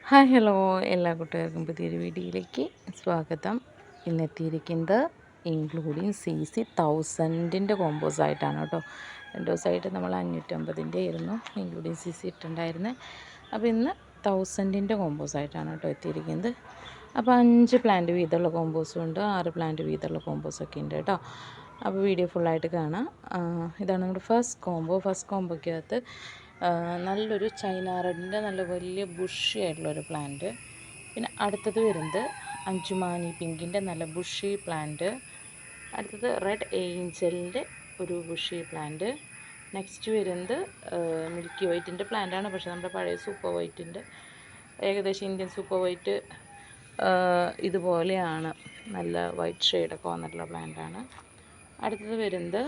Hi hello എല്ലാ കൂട്ടുകാർക്കും പുതിയൊരു വീഡിയോയിലേക്ക് സ്വാഗതം. ഇന്നെത്തിയിരിക്കുന്നത് ഇൻക്ലൂഡിങ് CC 1000-ൻ്റെ കോമ്പോസ് ആയിട്ടാണ് കേട്ടോ. 2 ദിവസമായിട്ട് നമ്മൾ 550-ൻ്റെ ആയിരുന്നു ഇൻക്ലൂഡിങ് CC ഇട്ടുണ്ടായിരുന്നത്. അപ്പോൾ ഇന്ന് 1000-ൻ്റെ കോമ്പോസ് ആയിട്ടാണ് കേട്ടോ എത്തിയിരിക്കുന്നത്. അപ്പോൾ 5 പ്ലാന്റ് വീതമുള്ള കോമ്പോസും ഉണ്ട്, 6 പ്ലാന്റ് വീതമുള്ള കോമ്പോസൊക്കെ ഉണ്ട് കേട്ടോ. അപ്പോൾ വീഡിയോ ഫുള്ളായിട്ട് കാണാം. ഇതാണ് നമ്മുടെ ഫസ്റ്റ് കോമ്പോക്കകത്ത് നല്ലൊരു ചൈന റെഡിൻ്റെ നല്ല വലിയ ബുഷി ആയിട്ടുള്ളൊരു പ്ലാന്റ്. പിന്നെ അടുത്തത് വരുന്നത് അഞ്ചുമാനി പിങ്കിൻ്റെ നല്ല ബുഷി പ്ലാന്റ്. അടുത്തത് റെഡ് ഏഞ്ചലിൻ്റെ ഒരു ബുഷി പ്ലാന്റ്. നെക്സ്റ്റ് വരുന്നത് മിൽക്കി വൈറ്റിൻ്റെ പ്ലാന്റാണ്, പക്ഷേ നമ്മുടെ പഴയ സൂപ്പർ വൈറ്റിൻ്റെ ഏകദേശം ഇന്ത്യൻ സൂപ്പർ വൈറ്റ് ഇതുപോലെയാണ്, നല്ല വൈറ്റ് ഷെയ്ഡൊക്കെ വന്നിട്ടുള്ള പ്ലാന്റാണ്. അടുത്തത് വരുന്നത്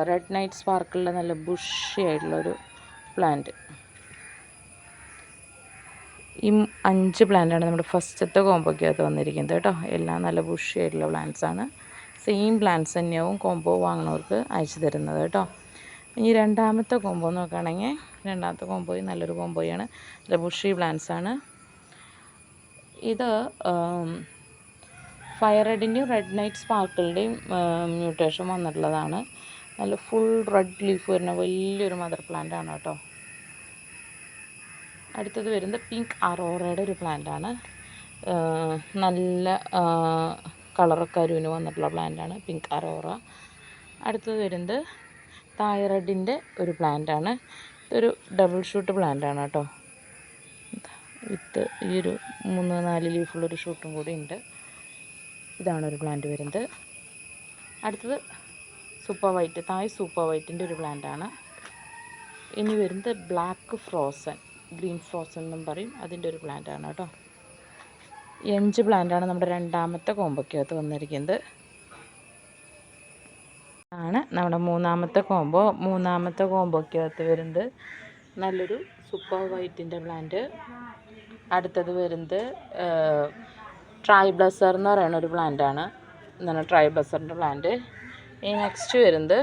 റെഡ് നൈറ്റ് സ്പാർക്കിളിൻ്റെ നല്ല ബുഷി ആയിട്ടുള്ളൊരു പ്ലാന്റ്. ഈ 5 പ്ലാന്റാണ് നമ്മുടെ ഫസ്റ്റത്തെ കോമ്പോക്കകത്ത് വന്നിരിക്കുന്നത് കേട്ടോ. എല്ലാം നല്ല ബുഷി ആയിട്ടുള്ള പ്ലാന്റ്സാണ്. സെയിം പ്ലാന്റ്സ് തന്നെയാവും കോമ്പോ വാങ്ങുന്നവർക്ക് അയച്ചു തരുന്നത് കേട്ടോ. ഇനി രണ്ടാമത്തെ കോമ്പോ നോക്കുകയാണെങ്കിൽ രണ്ടാമത്തെ കോമ്പോയും നല്ലൊരു കോമ്പോയാണ്, നല്ല ബുഷി പ്ലാന്റ്സാണ്. ഇത് ഫയർ റെഡിൻ്റെയും റെഡ് നൈറ്റ് സ്പാർക്കിളിൻ്റെയും മ്യൂട്ടേഷൻ വന്നിട്ടുള്ളതാണ്. നല്ല ഫുൾ റെഡ് ലീഫ് വരുന്ന വലിയൊരു മദർ പ്ലാന്റ് ആണ് കേട്ടോ. അടുത്തത് വരുന്നത് പിങ്ക് അറോറയുടെ ഒരു പ്ലാന്റാണ്. നല്ല കളറൊക്കെ അരുവിന് വന്നിട്ടുള്ള പ്ലാന്റാണ് പിങ്ക് അറോറ. അടുത്തത് വരുന്നത് തൈറോയിഡിൻ്റെ ഒരു പ്ലാന്റാണ്. ഇതൊരു ഡബിൾ ഷൂട്ട് പ്ലാന്റാണ് കേട്ടോ. വിത്ത് ഈ ഒരു 3-4 ലീഫുള്ളൊരു ഷൂട്ടും കൂടി ഉണ്ട്. ഇതാണ് ഒരു പ്ലാന്റ് വരുന്നത്. അടുത്തത് സൂപ്പർ വൈറ്റിൻ്റെ ഒരു പ്ലാന്റാണ്. ഇനി വരുന്നത് ബ്ലാക്ക് ഫ്രോസൺ, ഗ്രീൻ ഫ്രോസൺ എന്നും പറയും, അതിൻ്റെ ഒരു പ്ലാന്റാണ് കേട്ടോ. 5 പ്ലാന്റാണ് നമ്മുടെ രണ്ടാമത്തെ കോമ്പോക്കകത്ത് വന്നിരിക്കുന്നത്. ആണ് നമ്മുടെ മൂന്നാമത്തെ കോമ്പോക്കകത്ത് വരുന്നത് നല്ലൊരു സൂപ്പർ വൈറ്റിൻ്റെ പ്ലാന്റ്. അടുത്തത് വരുന്നത് ട്രൈ ബ്ലസർ എന്ന് പറയുന്ന ഒരു പ്ലാന്റാണ്. എന്താണ് ട്രൈ ബ്ലസറിൻ്റെ പ്ലാന്റ്. ഇനി നെക്സ്റ്റ് വരുന്നത്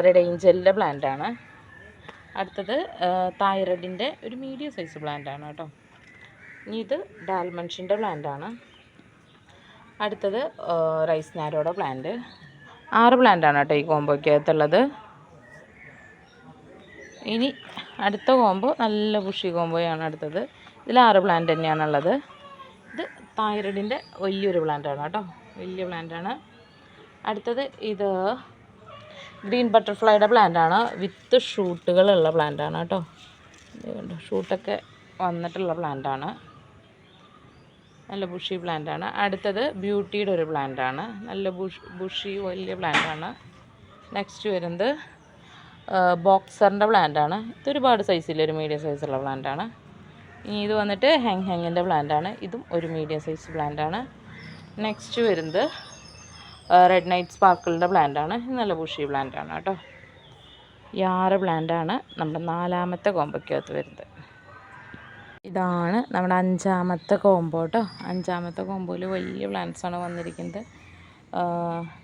റെഡ് ഏഞ്ചലിൻ്റെ പ്ലാന്റാണ്. അടുത്തത് തൈറോയിഡിൻ്റെ ഒരു മീഡിയം സൈസ് പ്ലാന്റാണ് കേട്ടോ. ഇനി ഇത് ഡാൽമൻഷിൻ്റെ പ്ലാന്റാണ്. അടുത്തത് റൈസ് നാരോയുടെ പ്ലാന്റ്. 6 പ്ലാന്റാണ് കേട്ടോ ഈ കോമ്പോക്കകത്തുള്ളത്. ഇനി അടുത്ത കോമ്പോ നല്ല ബുഷി കോമ്പോയാണ് അടുത്തത്. ഇതിൽ 6 പ്ലാന്റ് തന്നെയാണുള്ളത്. ഇത് തൈറോയിഡിൻ്റെ വലിയൊരു പ്ലാന്റാണ് കേട്ടോ, വലിയ പ്ലാന്റാണ്. അടുത്തത് ഇത് ഗ്രീൻ ബട്ടർഫ്ലൈയുടെ പ്ലാന്റാണ്, വിത്ത് ഷൂട്ടുകളുള്ള പ്ലാന്റാണ് കേട്ടോ. ഷൂട്ടൊക്കെ വന്നിട്ടുള്ള പ്ലാന്റാണ്, നല്ല ബുഷി പ്ലാന്റാണ്. അടുത്തത് ബ്യൂട്ടിയുടെ ഒരു പ്ലാന്റാണ്, നല്ല ബുഷി വലിയ പ്ലാന്റാണ്. നെക്സ്റ്റ് വരുന്നത് ബോക്സറിൻ്റെ പ്ലാന്റാണ്. ഇതൊരുപാട് സൈസില്ല, ഒരു മീഡിയം സൈസുള്ള പ്ലാന്റാണ്. ഇനി ഇത് വന്നിട്ട് ഹെങ്ങിൻ്റെ പ്ലാന്റാണ്. ഇതും ഒരു മീഡിയം സൈസ് പ്ലാന്റാണ്. നെക്സ്റ്റ് വരുന്നത് റെഡ് നൈറ്റ് സ്പാർക്കിളിൻ്റെ പ്ലാന്റാണ്. നല്ല ബുഷി പ്ലാന്റാണ് കേട്ടോ. ഈ 6 പ്ലാന്റാണ് നമ്മുടെ നാലാമത്തെ കോമ്പോക്കകത്ത് വരുന്നത്. ഇതാണ് നമ്മുടെ 5ാമത്തെ കോമ്പോ കേട്ടോ. 5ാമത്തെ കോമ്പോയിൽ വലിയ പ്ലാന്റ്സാണ് വന്നിരിക്കുന്നത്.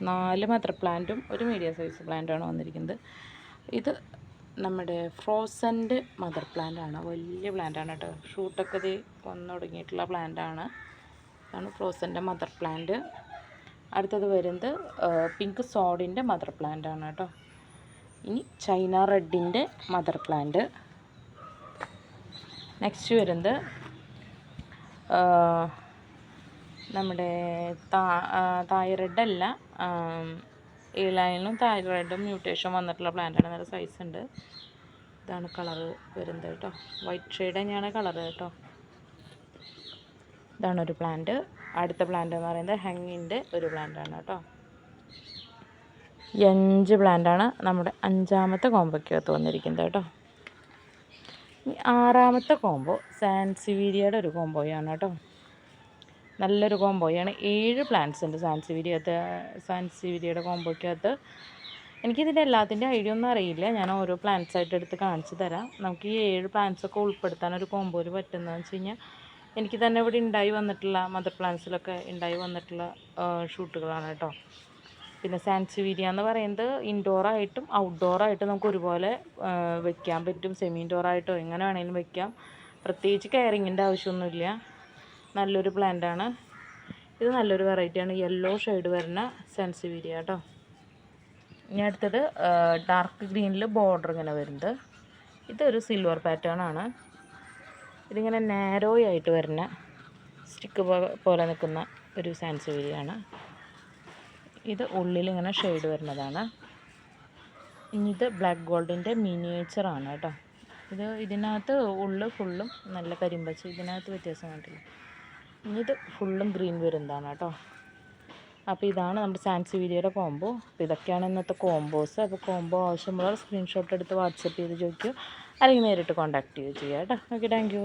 4 മദർ പ്ലാന്റും ഒരു മീഡിയം സൈസ് പ്ലാന്റാണ് വന്നിരിക്കുന്നത്. ഇത് നമ്മുടെ ഫ്രോസൻ്റെ മദർ പ്ലാന്റാണ്, വലിയ പ്ലാന്റാണ് കേട്ടോ. ഷൂട്ടൊക്കെ ഇത് വന്നു തുടങ്ങിയിട്ടുള്ള പ്ലാന്റാണ്. ഇതാണ് ഫ്രോസൻ്റെ മദർ പ്ലാന്റ്. അടുത്തത് വരുന്നത് പിങ്ക് സോഡിൻ്റെ മദർ പ്ലാന്റാണ് കേട്ടോ. ഇനി ചൈന റെഡിൻ്റെ മദർ പ്ലാന്റ്. നെക്സ്റ്റ് വരുന്നത് നമ്മുടെ തൈറോയിഡ് അല്ല, ഏലൈനിലും തൈറോയിഡും മ്യൂട്ടേഷൻ വന്നിട്ടുള്ള പ്ലാന്റാണ്. നല്ല സൈസ് ഉണ്ട്. ഇതാണ് കളറ് വരുന്നത് കേട്ടോ, വൈറ്റ് ഷെയ്ഡ് തന്നെയാണ് കളറ് കേട്ടോ. ഇതാണൊരു പ്ലാന്റ്. അടുത്ത പ്ലാന്റ് എന്ന് പറയുന്നത് ഹെങ്ങിൻ്റെ ഒരു പ്ലാന്റാണ് കേട്ടോ. ഈ 5 പ്ലാന്റാണ് നമ്മുടെ 5ാമത്തെ കോമ്പോക്കകത്ത് വന്നിരിക്കുന്നത് കേട്ടോ. ഈ 6ാമത്തെ കോമ്പോ സാൻസിവീരിയയുടെ ഒരു കോമ്പോയാണ് കേട്ടോ. നല്ലൊരു കോമ്പോയാണ്. 7 പ്ലാന്റ്സ് ഉണ്ട് സാൻസിവീരിയയുടെ കോമ്പോക്കകത്ത്. എനിക്കിതിൻ്റെ എല്ലാത്തിൻ്റെ ഐഡിയ ഒന്നും അറിയില്ല, ഞാൻ ഓരോ പ്ലാന്റ്സായിട്ട് എടുത്ത് കാണിച്ചു തരാം. നമുക്ക് ഈ 7 പ്ലാന്റ്സൊക്കെ ഉൾപ്പെടുത്താൻ ഒരു കോമ്പോയിൽ പറ്റുന്നതെന്ന് വെച്ച് കഴിഞ്ഞാൽ എനിക്ക് തന്നെ ഇവിടെ ഉണ്ടായി വന്നിട്ടുള്ള മദർ പ്ലാന്റ്സിലൊക്കെ ഉണ്ടായി വന്നിട്ടുള്ള ഷൂട്ടുകളാണ് കേട്ടോ. പിന്നെ സാൻസിവീരിയ എന്ന് പറയുന്നത് ഇൻഡോറായിട്ടും ഔട്ട്ഡോറായിട്ടും നമുക്ക് ഒരുപോലെ വെക്കാൻ പറ്റും. സെമി ഇൻഡോറായിട്ടോ എങ്ങനെ വേണമെങ്കിലും വെക്കാം. പ്രത്യേകിച്ച് കെയറിങ്ങിൻ്റെ ആവശ്യമൊന്നുമില്ല. നല്ലൊരു പ്ലാന്റാണ്. ഇത് നല്ലൊരു വെറൈറ്റിയാണ്. യെല്ലോ ഷെയ്ഡ് വരുന്ന സെൻസിവീരിയ കേട്ടോ. ഇനി അടുത്തത് ഡാർക്ക് ഗ്രീനിൽ ബോർഡർ ഇങ്ങനെ വരുന്നത്. ഇതൊരു സിൽവർ പാറ്റേൺ ആണ്. ഇതിങ്ങനെ നാരോ ആയിട്ട് വരുന്ന സ്റ്റിക്ക് പോലെ നിൽക്കുന്ന ഒരു സാൻസിവീരിയാണ്. ഇത് ഉള്ളിലിങ്ങനെ ഷെയ്ഡ് വരുന്നതാണ്. ഇനി ഇത് ബ്ലാക്ക് ഗോൾഡിൻ്റെ മിനിയേച്ചറാണ് കേട്ടോ. ഇതിനകത്ത് ഉള്ളിൽ ഫുള്ളും നല്ല കരിമ്പച്ച, ഇതിനകത്ത് വ്യത്യാസം കണ്ടില്ല. ഇനി ഇത് ഫുള്ളും ഗ്രീൻ വരുന്നതാണ് കേട്ടോ. അപ്പോൾ ഇതാണ് നമ്മുടെ സാൻസിവീരിയയുടെ കോംബോ. അപ്പോൾ ഇതൊക്കെയാണ് ഇന്നത്തെ കോംബോസ്. അപ്പോൾ കോംബോ ആവശ്യമുള്ളവർ സ്ക്രീൻഷോട്ട് എടുത്ത് വാട്സപ്പ് ചെയ്ത് ചോദിക്കുക, അല്ലെങ്കിൽ നേരിട്ട് കോൺടാക്റ്റ് ചെയ്യുക കേട്ടോ. Okay, thank you.